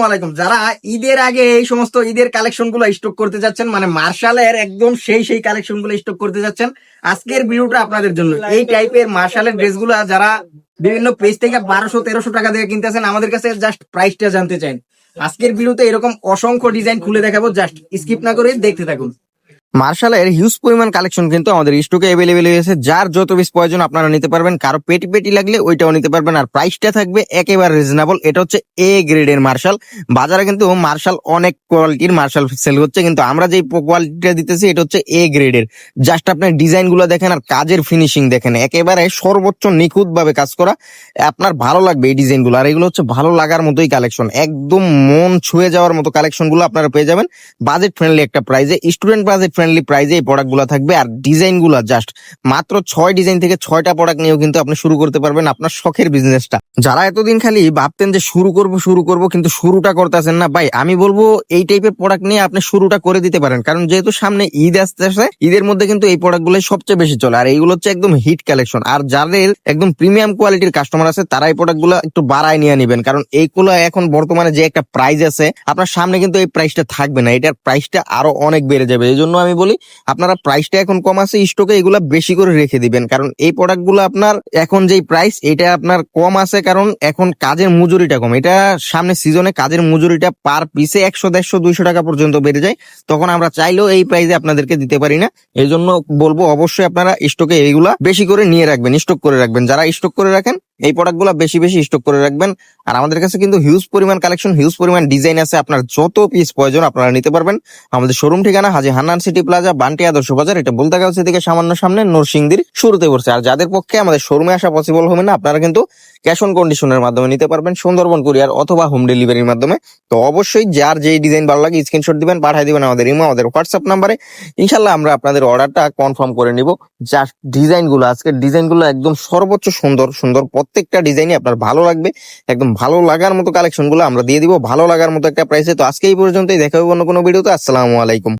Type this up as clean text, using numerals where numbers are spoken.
আসসালামু আলাইকুম। যারা ঈদের আগে এই সমস্ত ঈদের কালেকশন গুলো স্টক করতে যাচ্ছেন, মানে মার্শালের একদম সেই কালেকশন গুলো স্টক করতে যাচ্ছেন, আজকের ভিডিওটা আপনাদের জন্য। এই টাইপের মার্শালের ড্রেস গুলা যারা বিভিন্ন পেজ থেকে 1200-1300 টাকা দিয়ে কিনতেছেন, আমাদের কাছে জাস্ট প্রাইসটা জানতে চান। আজকের ভিডিওতে এরকম অসংখ্য ডিজাইন খুলে দেখাবো, জাস্ট স্কিপ না করে দেখতে থাকুন। মার্শালের হিউজ পরিমাণ কালেকশন কিন্তু আমাদের স্টকে অ্যাভেলেবেল হয়েছে। যার যত পিস প্রয়োজন আপনারা নিতে পারবেন, কারো পেটি পেটি লাগলে ওইটাও নিতে পারবেন। আর প্রাইসটা থাকবে একেবারে রিজনেবল। এটা হচ্ছে এ গ্রেডের মার্শাল। বাজারে কিন্তু মার্শাল অনেক কোয়ালিটির মার্শাল সেল হচ্ছে, কিন্তু আমরা যে কোয়ালিটিটা দিতেছি এটা হচ্ছে এ গ্রেডের। জাস্ট আপনার ডিজাইন গুলো দেখেন আর কাজের ফিনিশিং দেখেন, একেবারে সর্বোচ্চ নিখুঁত ভাবে কাজ করা। আপনার ভালো লাগবে এই ডিজাইন গুলো। আর এগুলো হচ্ছে ভালো লাগার মতোই কালেকশন, একদম মন ছুঁয়ে যাওয়ার মতো কালেকশন গুলো আপনারা পেয়ে যাবেন বাজেট ফ্রেন্ডলি একটা প্রাইজে। স্টুডেন্ট বাজেট ফ্রেন্ডলি প্রাইজে এই প্রোডাক্ট গুলো থাকবে। আর ডিজাইন গুলো জাস্ট মাত্র 6 ডিজাইন থেকে 6টা প্রোডাক্ট নিয়েও কিন্তু আপনি শুরু করতে পারবেন আপনার শখের বিজনেসটা। যারা এতদিন খালি ভাবতেন যে শুরু করব কিন্তু শুরুটা করতেছেন না, ভাই আমি বলবো এই টাইপের প্রোডাক্ট নিয়ে আপনি শুরুটা করে দিতে পারেন। কারণ যেহেতু সামনে ঈদ আসতেছে, ঈদের মধ্যে কিন্তু এই প্রোডাক্ট গুলো সবচেয়ে বেশি চলে। আর এইগুলো হচ্ছে একদম হিট কালেকশন। আর যাদের একদম প্রিমিয়াম কোয়ালিটির কাস্টমার আছে তারা এই প্রোডাক্ট গুলো একটু বাড়ায় নিয়ে নেবেন, কারণ এইগুলো এখন বর্তমানে যে একটা প্রাইস আছে আপনার সামনে কিন্তু এই প্রাইসটা থাকবে না, এটার প্রাইসটা আরো অনেক বেড়ে যাবে। এই জন্য আমি বলি আপনারা প্রাইসটা এখন কম আছে স্টকে, এগুলা বেশি করে রেখে দিবেন। কারণ এই প্রোডাক্ট গুলো আপনার এখন যেই প্রাইস এটা আপনার কম আছে, কারণ এখন কাজের মজুরিটা কম। এটা সামনে সিজনে কাজের মজুরিটা পার পিসে 100, 150, 200 টাকা পর্যন্ত বেড়ে যায়। তখন আমরা চাইলেও এই প্রাইসে আপনাদেরকে দিতে পারি না। এই জন্য বলবো অবশ্যই আপনারা স্টকে এইগুলা বেশি করে নিয়ে রাখবেন, স্টক করে রাখবেন। যারা স্টক করে রাখেন এই প্রোডাক্ট গুলা বেশি বেশি স্টক করে রাখবেন। আর আমাদের কাছে কিন্তু হিউজ পরিমাণ কালেকশন, হিউজ পরিমাণ ডিজাইন আছে। আপনার যত পিস প্রয়োজন আপনারা নিতে পারবেন। আমাদের শোরুম ঠিকানা হাজী হান্নান সিটি প্লাজা, বান্টি আদর্শ বাজার। এটা বলতাগাছি থেকে সামান্য সামনে নরসিংদীর শুরুতে পড়ছে। আর যাদের পক্ষে আমাদের শোরুমে আসা পসিবল হবে না, আপনারা কিন্তু ক্যাশ অন কন্ডিশনের মাধ্যমে নিতে পারবেন, সুন্দরবন কুরিয়ার অথবা হোম ডেলিভারির মাধ্যমে। তো অবশ্যই যার যেই ডিজাইন ভালো লাগে স্ক্রিনশট দিবেন, পাঠিয়ে দিবেন আমাদের ইমো, আমাদের হোয়াটসঅ্যাপ নাম্বারে। ইনশাল্লাহ আমরা আপনাদের অর্ডারটা কনফার্ম করে নিব। জাস্ট ডিজাইন গুলো, আজকের ডিজাইন গুলো একদম সর্বোচ্চ সুন্দর সুন্দর, প্রত্যেকটা ডিজাইনই আপনার ভালো লাগবে। একদম ভালো লাগার মতো কালেকশন গুলো আমরা দিয়ে দিব ভালো লাগার মতো একটা প্রাইসে। তো আজকে এই পর্যন্তই, দেখা হবে অন্য কোনো ভিডিওতে। আসসালামু আলাইকুম।